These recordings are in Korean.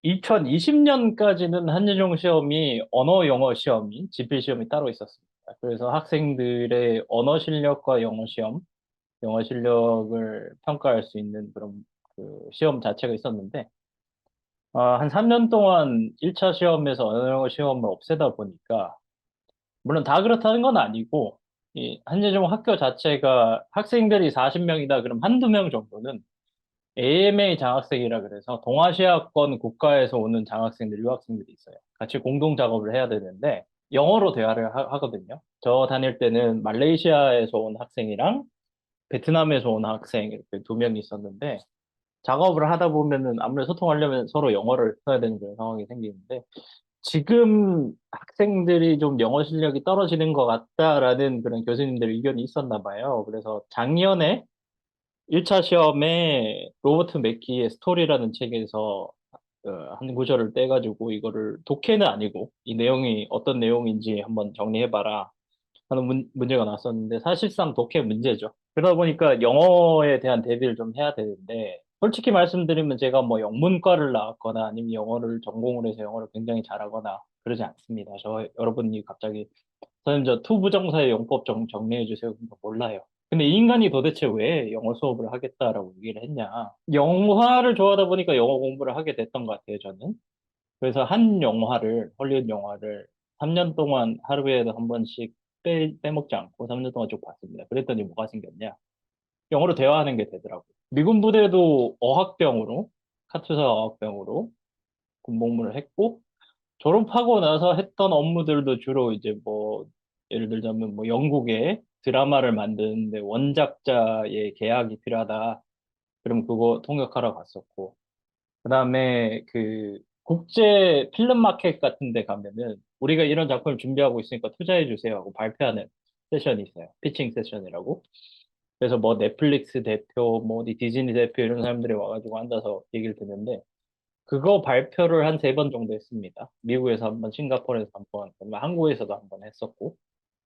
2020년까지는 한예종 시험이 언어 영어 시험이 지필 시험이 따로 있었습니다. 그래서 학생들의 언어 실력과 영어 시험, 영어 실력을 평가할 수 있는 그런 그 시험 자체가 있었는데, 한 3년 동안 1차 시험에서 언어 영어 시험을 없애다 보니까, 물론 다 그렇다는 건 아니고, 이 한예종 학교 자체가 학생들이 40명이다 그럼 한두 명 정도는 AMA 장학생이라 그래서 동아시아권 국가에서 오는 장학생들, 유학생들이 있어요. 같이 공동 작업을 해야 되는데 영어로 대화를 하거든요. 저 다닐 때는 말레이시아에서 온 학생이랑 베트남에서 온 학생 이렇게 두 명이 있었는데 작업을 하다 보면은 아무래도 소통하려면 서로 영어를 써야 되는 그런 상황이 생기는데 지금 학생들이 좀 영어 실력이 떨어지는 것 같다라는 그런 교수님들 의견이 있었나 봐요. 그래서 작년에 1차 시험에 로버트 맥기의 스토리라는 책에서 한 구절을 떼가지고 이거를 독해는 아니고 이 내용이 어떤 내용인지 한번 정리해봐라 하는 문제가 나왔었는데 사실상 독해 문제죠. 그러다 보니까 영어에 대한 대비를 좀 해야 되는데 솔직히 말씀드리면 제가 뭐 영문과를 나왔거나 아니면 영어를 전공을 해서 영어를 굉장히 잘하거나 그러지 않습니다. 여러분이 갑자기 선생님 저 투부정사의 용법 정리해 주세요. 그러니까 몰라요. 근데 이 인간이 도대체 왜 영어 수업을 하겠다라고 얘기를 했냐. 영화를 좋아하다 보니까 영어 공부를 하게 됐던 것 같아요, 저는. 그래서 한 영화를, 헐리우드 영화를 3년 동안 하루에 한 번씩 빼먹지 않고 3년 동안 쭉 봤습니다. 그랬더니 뭐가 생겼냐. 영어로 대화하는 게 되더라고요. 미군 부대도 어학병으로, 카투사 어학병으로 군복무를 했고, 졸업하고 나서 했던 업무들도 주로 이제 뭐, 예를 들자면 뭐 영국에 드라마를 만드는데 원작자의 계약이 필요하다. 그럼 그거 통역하러 갔었고. 그다음에 그 국제 필름 마켓 같은 데 가면은 우리가 이런 작품을 준비하고 있으니까 투자해 주세요 하고 발표하는 세션이 있어요. 피칭 세션이라고. 그래서 뭐 넷플릭스 대표, 뭐 어디 디즈니 대표 이런 사람들이 와가지고 앉아서 얘기를 듣는데 그거 발표를 한 세 번 정도 했습니다. 미국에서 한 번, 싱가포르에서 한 번, 그다음에 한국에서도 한 번 했었고,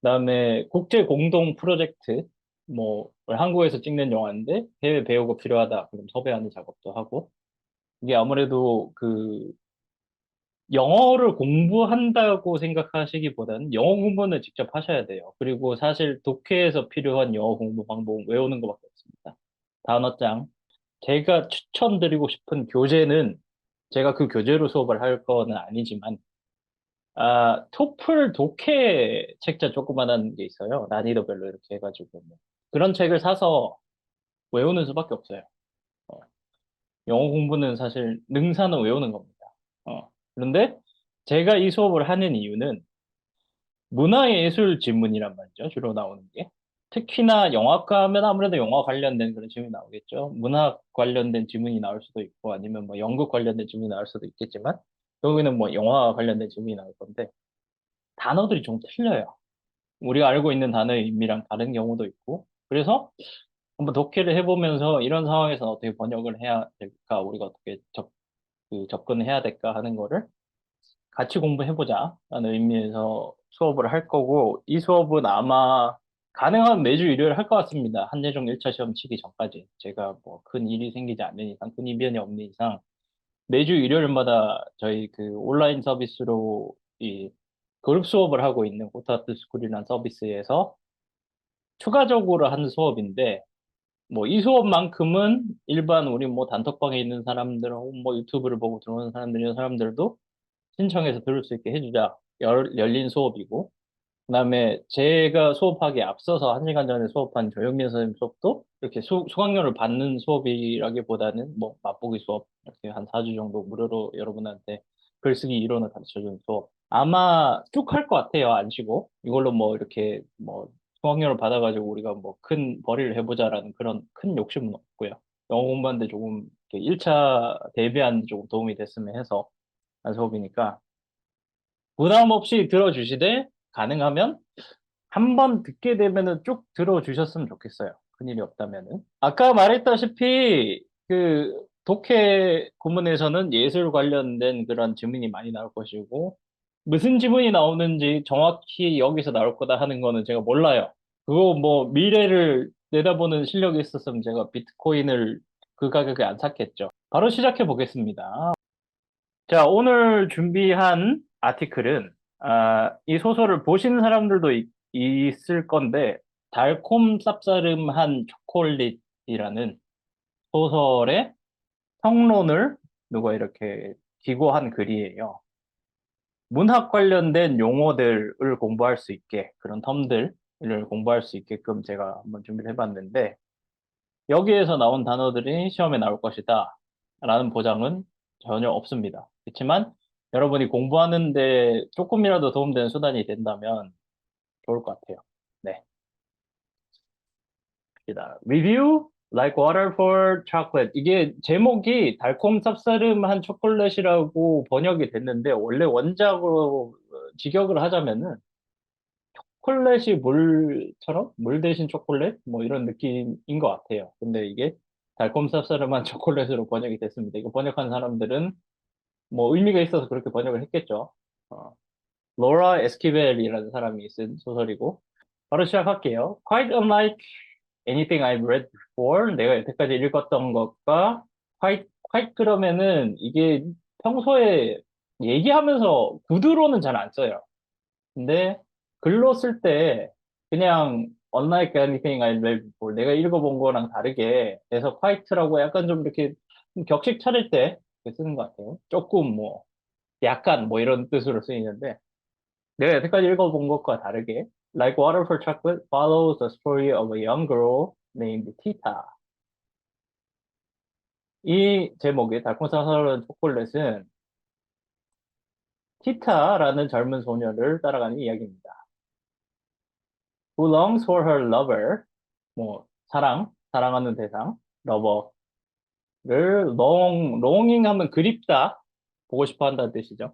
그다음에 국제 공동 프로젝트, 뭐 한국에서 찍는 영화인데 해외 배우가 필요하다, 그럼 섭외하는 작업도 하고, 이게 아무래도 그 영어를 공부한다고 생각하시기보다는 영어 공부는 직접 하셔야 돼요. 그리고 사실 독해에서 필요한 영어 공부 방법은 외우는 것밖에 없습니다. 단어장. 제가 추천드리고 싶은 교재는 제가 그 교재로 수업을 할 거는 아니지만, 토플 독해 책자 조그만한 게 있어요. 난이도별로 이렇게 해가지고. 뭐. 그런 책을 사서 외우는 수밖에 없어요. 어, 영어 공부는 사실 능사는 외우는 겁니다. 그런데 제가 이 수업을 하는 이유는 문화예술 지문이란 말이죠. 주로 나오는 게. 특히나 영화과 하면 아무래도 영화 관련된 그런 지문이 나오겠죠. 문학 관련된 지문이 나올 수도 있고 아니면 뭐 연극 관련된 지문이 나올 수도 있겠지만 여기는 뭐 영화 관련된 지문이 나올 건데 단어들이 좀 틀려요. 우리가 알고 있는 단어의 의미랑 다른 경우도 있고 그래서 한번 독해를 해보면서 이런 상황에서 어떻게 번역을 해야 될까, 우리가 어떻게 접근을 해야 될까 하는 거를 같이 공부해보자 라는 의미에서 수업을 할 거고, 이 수업은 아마 가능하면 매주 일요일 할 것 같습니다. 한예종 1차 시험 치기 전까지. 제가 뭐 큰 일이 생기지 않는 이상, 큰 이변이 없는 이상, 매주 일요일마다 저희 그 온라인 서비스로 이 그룹 수업을 하고 있는 고타트 스쿨이라는 서비스에서 추가적으로 하는 수업인데, 뭐 이 수업만큼은 일반 우리 뭐 단톡방에 있는 사람들 혹은 뭐 유튜브를 보고 들어오는 사람들 이런 사람들도 신청해서 들을 수 있게 해주자. 열린 수업이고, 그다음에 제가 수업하기에 앞서서 1시간 전에 수업한 조영민 선생님 수업도 이렇게 수강료를 받는 수업이라기보다는 뭐 맛보기 수업 이렇게 한 4주 정도 무료로 여러분한테 글쓰기 이론을 가르쳐주는 수업. 아마 쭉 할 것 같아요. 안 쉬고. 이걸로 뭐 이렇게 뭐 수강료를 받아가지고 우리가 뭐 큰 벌이를 해보자라는 그런 큰 욕심은 없고요. 영어 공부하는데 조금 1차 대비하는 데 조금 도움이 됐으면 해서 한 수업이니까 부담 없이 들어주시되 가능하면 한 번 듣게 되면은 쭉 들어주셨으면 좋겠어요. 큰일이 없다면은. 아까 말했다시피 그 독해 구문에서는 예술 관련된 그런 지문이 많이 나올 것이고 무슨 지문이 나오는지 정확히 여기서 나올 거다 하는 거는 제가 몰라요. 그거 뭐 미래를 내다보는 실력이 있었으면 제가 비트코인을 그 가격에 안 샀겠죠. 바로 시작해 보겠습니다. 자, 오늘 준비한 아티클은, 이 소설을 보신 사람들도 있을 건데, 달콤 쌉싸름한 초콜릿이라는 소설의 평론을 누가 이렇게 기고한 글이에요. 문학 관련된 용어들을 공부할 수 있게, 그런 텀들을 공부할 수 있게끔 제가 한번 준비를 해봤는데, 여기에서 나온 단어들이 시험에 나올 것이다 라는 보장은 전혀 없습니다. 그렇지만 여러분이 공부하는데 조금이라도 도움되는 수단이 된다면 좋을 것 같아요. 네. 갑니다. Review like water for chocolate. 이게 제목이 달콤 쌉싸름한 초콜릿이라고 번역이 됐는데 원래 원작으로 직역을 하자면은 초콜릿이 물처럼 물 대신 초콜릿 뭐 이런 느낌인 것 같아요. 근데 이게 달콤 쌉싸름한 초콜릿으로 번역이 됐습니다. 이거 번역한 사람들은 뭐 의미가 있어서 그렇게 번역을 했겠죠. 어, 로라 에스키벨이라는 사람이 쓴 소설이고 바로 시작할게요. Quite unlike anything I've read before. 내가 여태까지 읽었던 것과 quite 그러면은 이게 평소에 얘기하면서 구두로는 잘 안 써요. 근데 글로 쓸 때 그냥 unlike anything I read before 내가 읽어본 거랑 다르게 해서 quite라고 약간 좀 이렇게 격식 차릴 때 이렇게 쓰는 것 같아요. 조금 뭐 약간 뭐 이런 뜻으로 쓰이는데 내가 여태까지 읽어본 것과 다르게 Like Water for Chocolate follows the story of a young girl named Tita. 이 제목의 달콤사사로운 초콜릿은 티타라는 젊은 소녀를 따라가는 이야기입니다. Who longs for her lover, 뭐 사랑하는 대상, lover를 longing 하면 그립다, 보고 싶어 한다는 뜻이죠.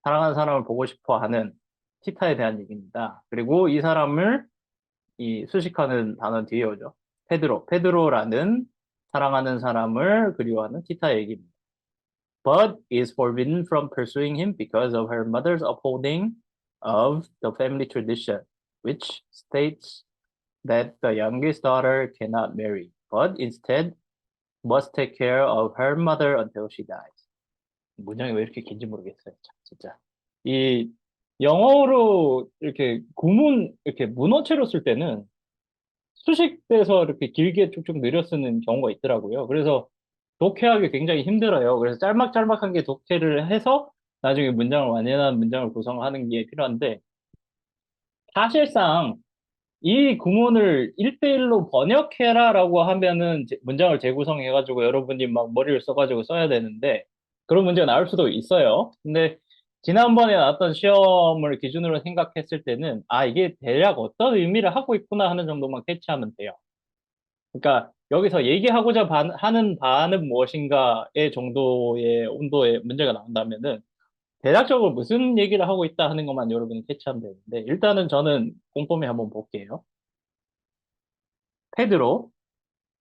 사랑하는 사람을 보고 싶어 하는 티타에 대한 얘기입니다. 그리고 이 사람을 이 수식하는 단어 뒤에 오죠. 페드로라는 사랑하는 사람을 그리워하는 티타의 얘기입니다. But is forbidden from pursuing him because of her mother's upholding of the family tradition, which states that the youngest daughter cannot marry, but instead must take care of her mother until she dies. 문장이 왜 이렇게 긴지 모르겠어요. 참, 진짜. 이 영어로 이렇게 구문, 이렇게 문어체로 쓸 때는 수식돼서 이렇게 길게 쭉쭉 늘려 쓰는 경우가 있더라고요. 그래서 독해하기 굉장히 힘들어요. 그래서 짤막짤막하게 독해를 해서 나중에 문장을 완연한 문장을 구성하는 게 필요한데 사실상 이 구문을 1대1로 번역해라라고 하면은 문장을 재구성해가지고 여러분이 막 머리를 써가지고 써야 되는데 그런 문제가 나올 수도 있어요. 근데 지난번에 나왔던 시험을 기준으로 생각했을 때는 아, 이게 대략 어떤 의미를 하고 있구나 하는 정도만 캐치하면 돼요. 그러니까 여기서 얘기하고자 하는 바는 무엇인가의 정도의 온도의 문제가 나온다면은 대략적으로 무슨 얘기를 하고 있다 하는 것만 여러분이 캐치하면 되는데 일단은 저는 꼼꼼히 한번 볼게요. 페드로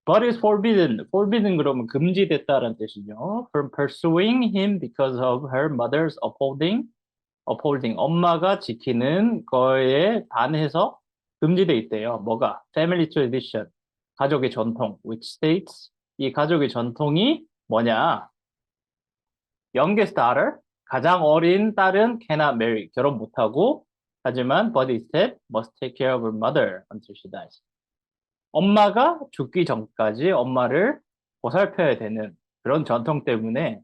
but is forbidden. forbidden 그러면 금지됐다라는 뜻이죠. from pursuing him because of her mother's upholding 엄마가 지키는 거에 반해서 금지돼 있대요. 뭐가? family tradition 가족의 전통 which states 이 가족의 전통이 뭐냐? youngest daughter 가장 어린 딸은 cannot marry 결혼 못하고 하지만 but instead must take care of her mother until she dies. 엄마가 죽기 전까지 엄마를 보살펴야 되는 그런 전통 때문에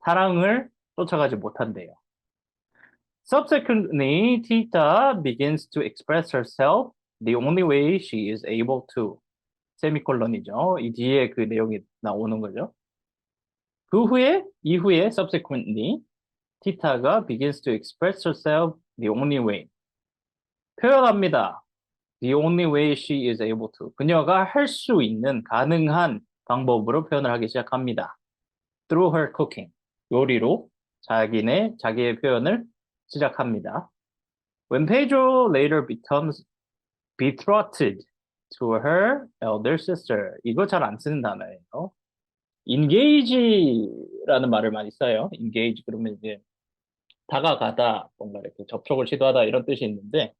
사랑을 쫓아가지 못한대요. Subsequently, Tita begins to express herself the only way she is able to. 세미콜론이죠. 이 뒤에 그 내용이 나오는 거죠. 이후에 subsequently, 티타가 begins to express herself the only way. 표현합니다. The only way she is able to. 그녀가 할 수 있는, 가능한 방법으로 표현을 하기 시작합니다. Through her cooking. 요리로 자기의 표현을 시작합니다. When Pedro later becomes betrothed to her elder sister. 이거 잘 안 쓰는 단어예요. engage라는 말을 많이 써요. engage 그러면 이제 다가가다, 뭔가 이렇게 접촉을 시도하다 이런 뜻이 있는데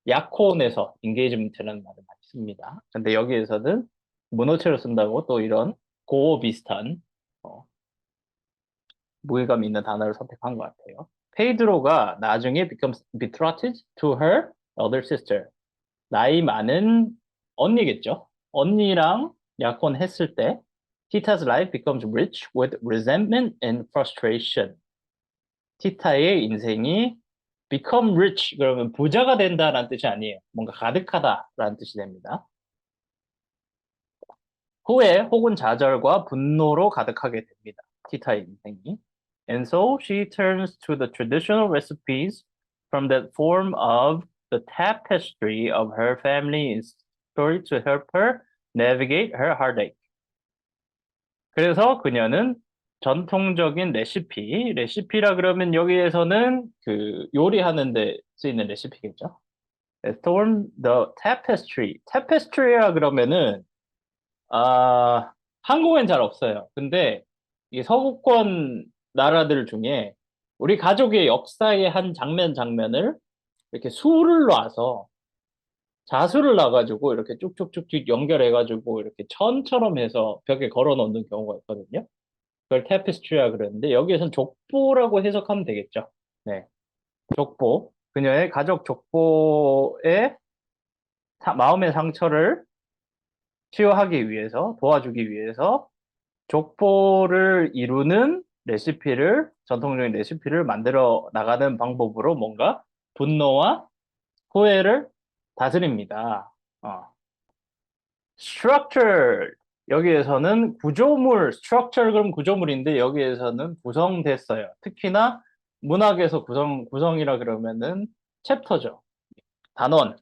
약혼에서 engagement라는 말을 많이 씁니다. 근데 여기에서는 문어체로 쓴다고 또 이런 고어 비슷한 어, 무게감 있는 단어를 선택한 것 같아요. 페이드로가 나중에 becomes betrothed to her elder sister. 나이 많은 언니겠죠. 언니랑 약혼했을 때 Tita's life becomes rich with resentment and frustration. 티타의 인생이 become rich 그러면 부자가 된다라는 뜻이 아니에요. 뭔가 가득하다라는 뜻이 됩니다. 후회 혹은 좌절과 분노로 가득하게 됩니다. 티타의 인생이. And so she turns to the traditional recipes from that form of the tapestry of her family's story to help her navigate her heartache. 그래서 그녀는 전통적인 레시피라 그러면 여기에서는 그 요리하는 데 쓰이는 레시피겠죠. Storm the tapestry. tapestry라 그러면은 한국엔 잘 없어요. 근데 이 서구권 나라들 중에 우리 가족의 역사의 한 장면을 이렇게 수를 놔서 자수를 놔가지고 이렇게 쭉쭉쭉쭉 연결해가지고 이렇게 천처럼 해서 벽에 걸어 놓는 경우가 있거든요. 그걸 테피스트리라 그러는데 여기에선 족보라고 해석하면 되겠죠. 네, 족보. 그녀의 가족 족보의 마음의 상처를 치유하기 위해서 도와주기 위해서 족보를 이루는 전통적인 레시피를 만들어 나가는 방법으로 뭔가 분노와 후회를 다스립니다. structure 여기에서는 구조물 structure 그럼 구조물인데 여기에서는 구성됐어요. 특히나 문학에서 구성이라 그러면은 챕터죠. 단원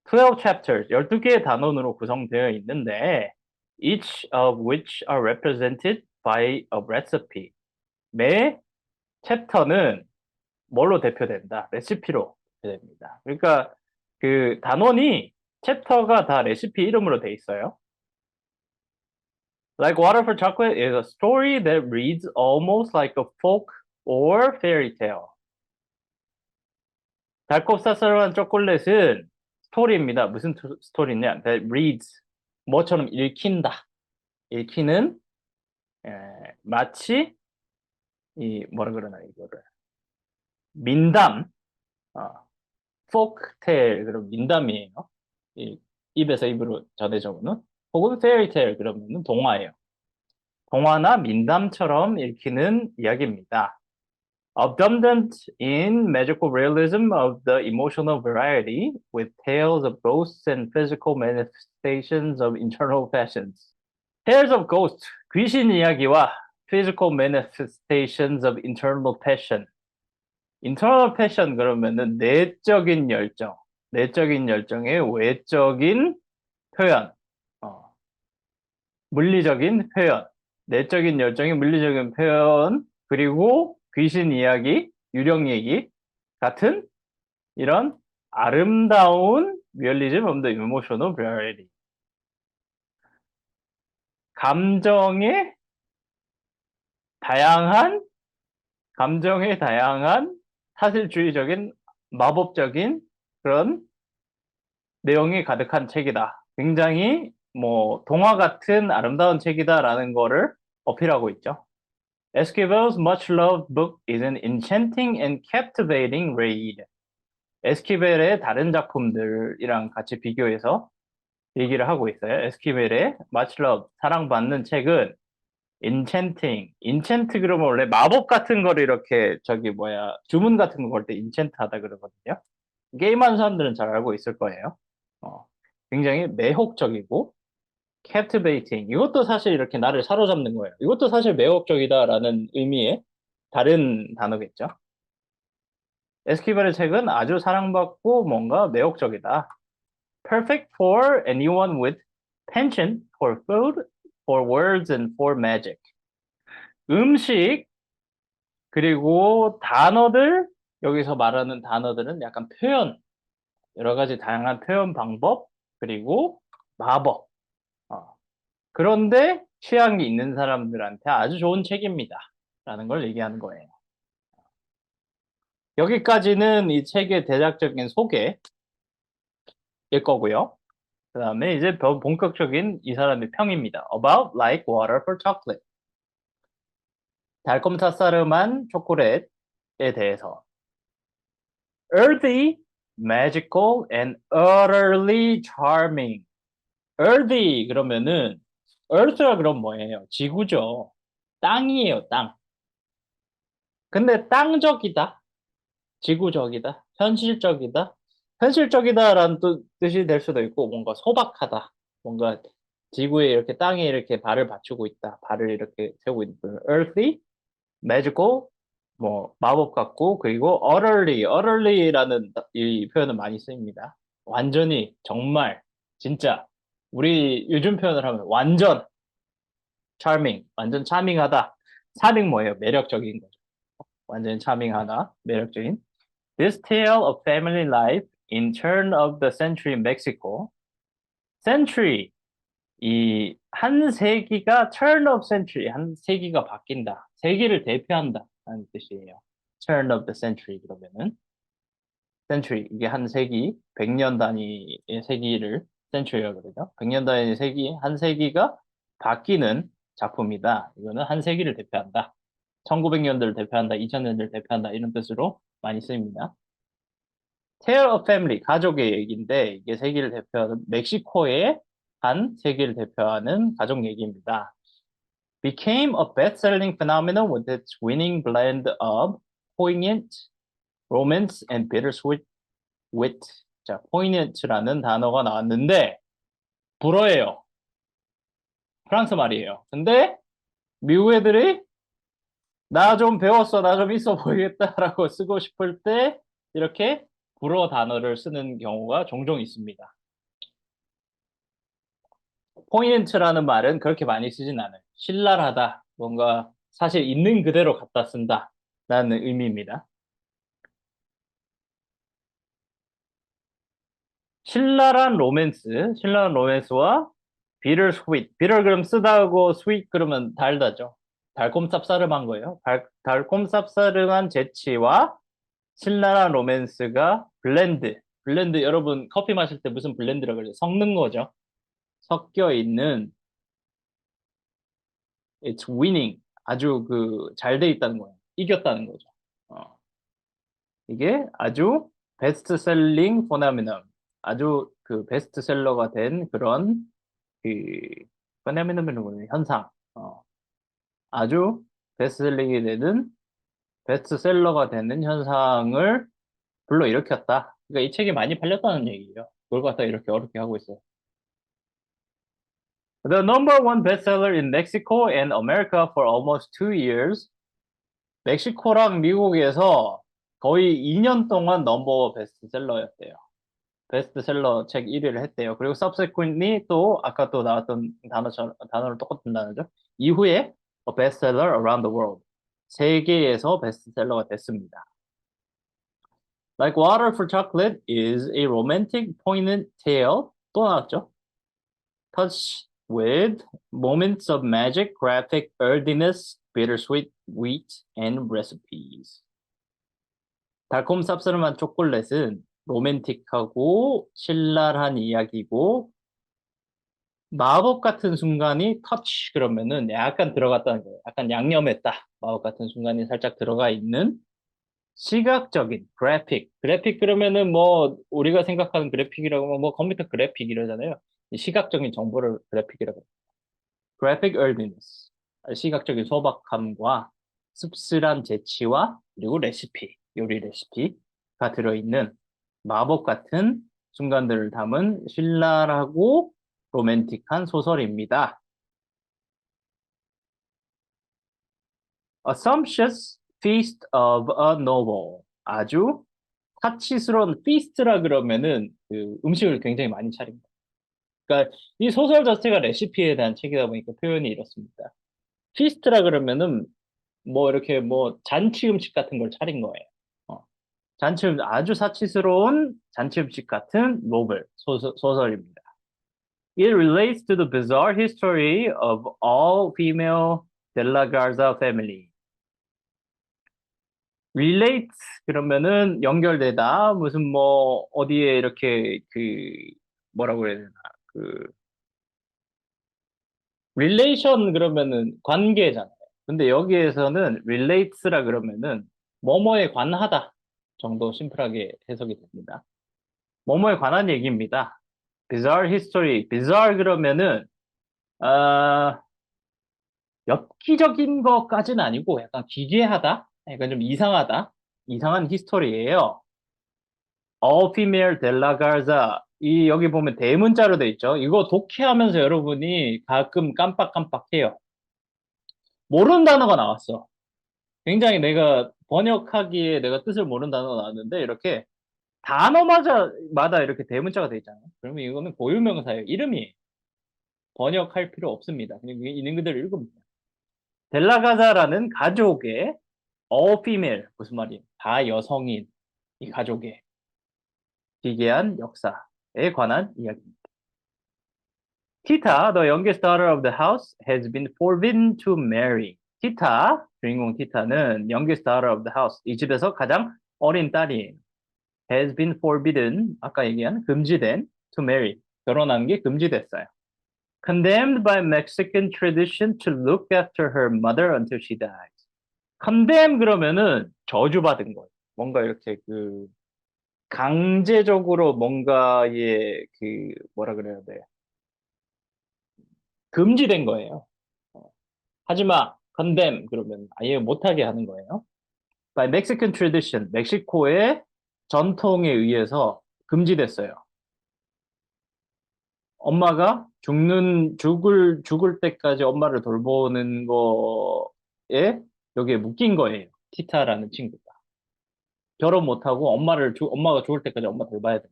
12 chapters 12개의 단원으로 구성되어 있는데 each of which are represented by a recipe 매 챕터는 뭘로 대표된다? 레시피로 대표됩니다. 그러니까 그 단원이 챕터가 다 레시피 이름으로 돼 있어요. Like Water for Chocolate is a story that reads almost like a folk or fairy tale. 달콤 쌉싸름한 초콜릿은 스토리입니다. 무슨 스토리냐? That reads 뭐처럼 읽힌다. 읽히는 마치 이 뭐라 그러나 이거를 민담, folktale 그럼 민담이에요. 이, 입에서 입으로 전해져 오는 혹은 fairytale 그러면은 동화예요. 동화나 민담처럼 읽히는 이야기입니다. Abundant in magical realism of the emotional variety, with tales of ghosts and physical manifestations of internal passions. Tales of ghosts, 귀신 이야기와 physical manifestations of internal passion. internal passion 그러면은 내적인 열정, 내적인 열정의 외적인 표현, 물리적인 표현, 내적인 열정의 물리적인 표현, 그리고 귀신 이야기, 유령 얘기 같은 이런 아름다운 리얼리즘 of the emotional variety. 감정의 다양한, 감정의 다양한 사실주의적인 마법적인 그런 내용이 가득한 책이다. 굉장히 뭐 동화 같은 아름다운 책이다라는 거를 어필하고 있죠. Esquivel's much-loved book is an enchanting and captivating read. 에스키벨의 다른 작품들이랑 같이 비교해서 얘기를 하고 있어요. 에스키벨의 much-loved, 사랑받는 책은 enchanting, enchant 그러면 원래 마법 같은 거를 이렇게 주문 같은 거 걸 때 enchant 하다 그러거든요. 게임하는 사람들은 잘 알고 있을 거예요. 어, 굉장히 매혹적이고 captivating 이것도 사실 이렇게 나를 사로잡는 거예요. 이것도 사실 매혹적이다라는 의미의 다른 단어겠죠. 에스키발의 책은 아주 사랑받고 뭔가 매혹적이다. Perfect for anyone with penchant for food, for words and for magic. 음식 그리고 단어들 여기서 말하는 단어들은 약간 표현 여러 가지 다양한 표현 방법 그리고 마법 그런데 취향이 있는 사람들한테 아주 좋은 책입니다. 라는 걸 얘기하는 거예요. 여기까지는 이 책의 대략적인 소개일 거고요. 그 다음에 이제 본격적인 이 사람의 평입니다. About like water for chocolate. 달콤 쌉싸름한 초콜릿에 대해서. Earthy, magical, and utterly charming. Earthy 그러면은 Earth가 그럼 뭐예요? 지구죠. 땅이에요, 땅. 근데 땅적이다, 지구적이다, 현실적이다. 현실적이다라는 뜻이 될 수도 있고 뭔가 소박하다, 뭔가 지구에 이렇게 땅에 이렇게 발을 받치고 있다, 발을 이렇게 세우고 있는 earthy, magical, 뭐 마법 같고, 그리고 utterly라는 이 표현은 많이 쓰입니다. 완전히, 정말, 진짜. 우리 요즘 표현을 하면 완전 charming, 완전 차밍하다. 차밍 뭐예요? 매력적인 거죠. 완전 차밍하다, 매력적인. This tale of family life in turn of the century Mexico. century, 이 한 세기가 turn of century, 한 세기가 바뀐다. 세기를 대표한다 라는 뜻이에요. turn of the century 그러면은 century, 이게 한 세기, 100년 단위의 세기를 century라고 그러죠. 100년 단위의 세기, 한 세기가 바뀌는 작품이다. 이거는 한 세기를 대표한다. 1900년대를 대표한다, 2000년대를 대표한다, 이런 뜻으로 많이 쓰입니다. Tale of Family, 가족의 얘기인데, 이게 세계를 대표하는, 멕시코의 한 세계를 대표하는 가족 얘기입니다. Became a best-selling phenomenon with its winning blend of poignant romance and bittersweet wit. 자, poignant라는 단어가 나왔는데, 불어예요. 프랑스 말이에요. 근데 미국 애들이 나 좀 배웠어, 나 좀 있어 보이겠다라고 쓰고 싶을 때 이렇게 불어 단어를 쓰는 경우가 종종 있습니다. 포인트라는 말은 그렇게 많이 쓰진 않아요. 신랄하다, 뭔가 사실 있는 그대로 갖다 쓴다 라는 의미입니다. 신랄한 로맨스와 비tter sweet. 비tter 그럼 쓰다고 sweet 그러면 달다죠. 달콤 쌉싸름한 거예요. 달콤 쌉싸름한 재치와 신랄한 로맨스가 블렌드. 블렌드, 여러분 커피 마실 때 무슨 블렌드라고 그러죠? 섞는 거죠. 섞여 있는, it's winning. 아주 그 잘 돼 있다는 거예요. 이겼다는 거죠. 어. 이게 아주 베스트셀링 포나미넘. 아주 그 베스트셀러가 된 그런 그 포나미넘이 뭐예요? 현상. 아주 베스트셀링이 되는, 베스트셀러가 되는 현상을 불러일으켰다. 그러니까 이 책이 많이 팔렸다는 얘기예요. 그걸 갖다 이렇게 어렵게 하고 있어요. The number one bestseller in Mexico and America for almost 2 years. 멕시코랑 미국에서 거의 2년 동안 넘버 베스트셀러였대요. 베스트셀러 책 1위를 했대요. 그리고 subsequently 또 아까 또 나왔던 단어를 똑같은 단어죠. 이후에 a bestseller around the world. 세계에서 베스트셀러가 됐습니다. Like Water for Chocolate is a romantic poignant tale. 또 나왔죠. Touched with moments of magic, graphic earthiness, bittersweet wheat, and recipes. 달콤 쌉싸름한 초콜릿은 로맨틱하고 신랄한 이야기고, 마법 같은 순간이 터치 그러면은 약간 들어갔다는 거예요. 약간 양념했다. 마법 같은 순간이 살짝 들어가 있는 시각적인 그래픽 그러면은 뭐 우리가 생각하는 그래픽이라고 하면 뭐 컴퓨터 그래픽 이러잖아요. 시각적인 정보를 그래픽이라고. graphic earthiness, 시각적인 소박함과 씁쓸한 재치와 그리고 요리 레시피가 들어있는 마법 같은 순간들을 담은 신랄하고 로맨틱한 소설입니다. A sumptuous feast of a noble. 아주 사치스러운 feast라 그러면은 그 음식을 굉장히 많이 차립니다. 그러니까 이 소설 자체가 레시피에 대한 책이다 보니까 표현이 이렇습니다. feast라 그러면은 뭐 이렇게 뭐 잔치 음식 같은 걸 차린 거예요. 아주 사치스러운 잔치 음식 같은 소설입니다. It relates to the bizarre history of all female De la Garza family. relate 그러면은 연결되다, 무슨 뭐 어디에 이렇게 그 뭐라고 해야 되나, 그 relation 그러면은 관계잖아요. 근데 여기에서는 relates라 그러면은 뭐뭐에 관하다 정도 심플하게 해석이 됩니다. 뭐뭐에 관한 얘기입니다. bizarre history, bizarre 그러면은 아, 엽기적인 것까지는 아니고 약간 기괴하다, 약간 좀 이상하다, 이상한 히스토리예요. All female de la Garza. 이 여기 보면 대문자로 돼 있죠. 이거 독해하면서 여러분이 가끔 깜빡깜빡해요. 모르는 단어가 나왔어. 굉장히 내가 번역하기에 내가 뜻을 모르는 단어가 나왔는데 이렇게 단어마다 이렇게 대문자가 돼 있잖아요. 그러면 이거는 고유명사예요. 이름이 번역할 필요 없습니다. 그냥 있는 그대로 읽으면 돼요. 델라가자라는 가족의 all female 무슨 말이에요? 다 여성인 이 가족의 기괴한 역사에 관한 이야기입니다. Tita, the youngest daughter of the house, has been forbidden to marry. 티타, 주인공 티타는 youngest daughter of the house, 이 집에서 가장 어린 딸이에요. has been forbidden, 아까 얘기한 금지된 to marry, 결혼하는 게 금지됐어요. condemned by Mexican tradition to look after her mother until she dies. condemn 그러면은 저주받은 거예요. 뭔가 이렇게 그 강제적으로 뭔가에 그 뭐라 그래야 돼? 금지된 거예요. 하지 마, condemn 그러면 아예 못하게 하는 거예요. By Mexican tradition, 멕시코의 전통에 의해서 금지됐어요. 엄마가 죽을 때까지 엄마를 돌보는 거에 여기에 묶인 거예요. 티타라는 친구가. 결혼 못하고 엄마가 죽을 때까지 엄마 돌봐야 돼.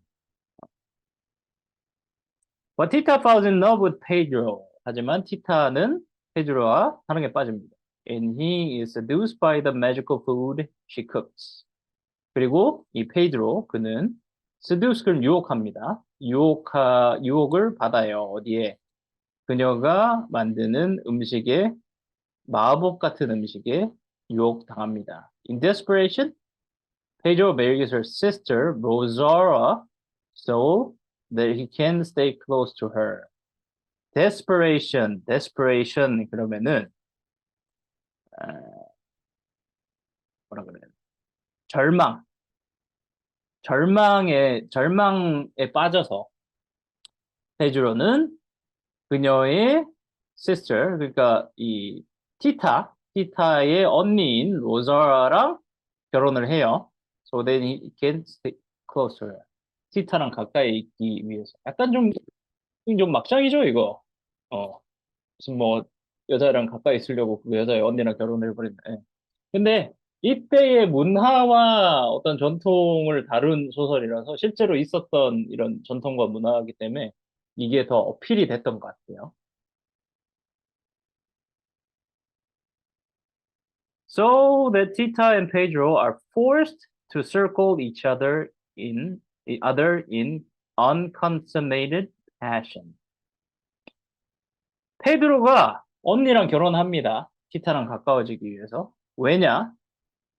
But Tita falls in love with Pedro. 하지만 티타는 페드로와 사랑에 빠집니다. And he is seduced by the magical food she cooks. 그리고 이 페드로, 그는 seduce를 유혹합니다. 유혹을 받아요. 어디에? 그녀가 만드는 음식에, 마법 같은 음식에 유혹당합니다. In desperation, Pedro marries her sister, Rosaura, so that he can stay close to her. desperation 그러면은 아, 뭐라 그래요? 절망, 절망에 빠져서 페드로는 그녀의 sister, 그러니까 이 티타의 언니인 로자랑 결혼을 해요. So then he can stay close to her. 티타랑 가까이 있기 위해서. 약간 좀 막장이죠, 이거. 어, 무슨 뭐 여자랑 가까이 있으려고 그 여자의 언니랑 결혼을 해버렸네. 근데 이때의 문화와 어떤 전통을 다룬 소설이라서 실제로 있었던 이런 전통과 문화이기 때문에 이게 더 어필이 됐던 것 같아요. So that Tita and Pedro are forced to circle each other in unconsummated passion. 페드로가 언니랑 결혼합니다. 티타랑 가까워지기 위해서. 왜냐?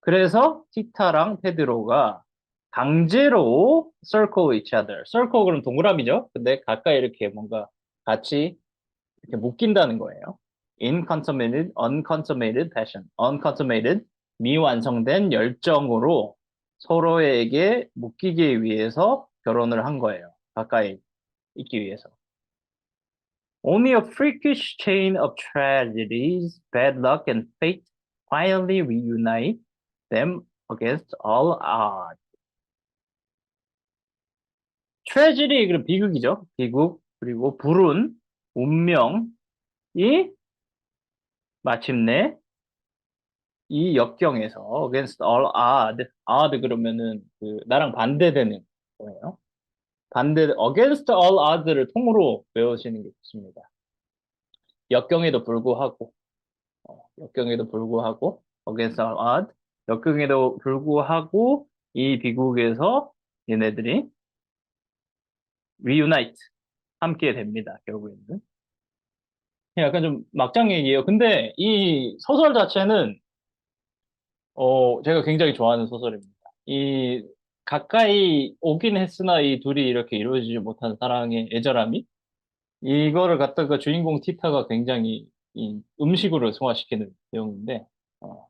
그래서 티타랑 페드로가 강제로 circle each other. circle 그럼 동그라미죠? 근데 가까이 이렇게 뭔가 같이 이렇게 묶인다는 거예요. unconsummated passion. unconsummated, 미완성된 열정으로 서로에게 묶이기 위해서 결혼을 한 거예요. 가까이 있기 위해서. Only a freakish chain of tragedies, bad luck, and fate finally reunite them against all odds. 트레지디, 그럼 비극이죠. 비극, 그리고 불운, 운명이 마침내 이 역경에서 against all odd 그러면은 그 나랑 반대되는 거예요. against all odds를 통으로 외우시는 게 좋습니다. 역경에도 불구하고, 역경에도 불구하고 against all odds, 역경에도 불구하고 이 비극에서 얘네들이 reunite, 함께 됩니다. 결국에는. 약간 좀 막장 얘기예요. 근데 이 소설 자체는 제가 굉장히 좋아하는 소설입니다. 이 가까이 오긴 했으나 이 둘이 이렇게 이루어지지 못한 사랑의 애절함이 이거를 갖다가 주인공 티타가 굉장히 이 음식으로 승화시키는 내용인데, 어,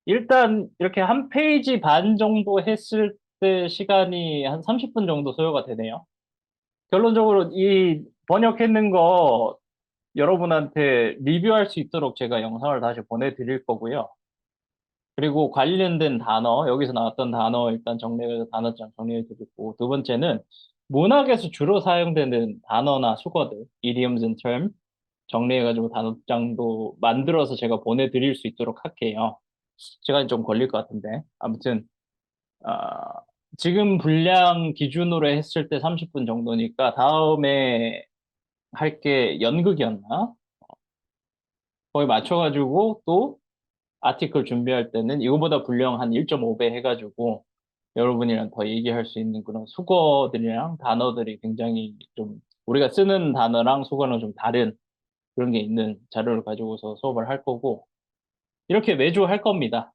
일단 이렇게 한 페이지 반 정도 했을 때 시간이 한 30분 정도 소요가 되네요. 결론적으로 이 번역했는 거 여러분한테 리뷰할 수 있도록 제가 영상을 다시 보내드릴 거고요. 그리고 관련된 단어, 여기서 나왔던 단어 일단 정리해서 단어장 정리해 드리고, 두 번째는 문학에서 주로 사용되는 단어나 수거들, idioms and term 정리해가지고 단어장도 만들어서 제가 보내드릴 수 있도록 할게요. 시간이 좀 걸릴 것 같은데. 아무튼, 아, 지금 분량 기준으로 했을 때 30분 정도니까 다음에 할 게 연극이었나? 거기 맞춰가지고 또 아티클 준비할 때는 이거보다 분량 한 1.5배 해가지고 여러분이랑 더 얘기할 수 있는 그런 수거들이랑 단어들이 굉장히 좀 우리가 쓰는 단어랑 수거는 좀 다른 그런 게 있는 자료를 가지고서 수업을 할 거고 이렇게 매주 할 겁니다.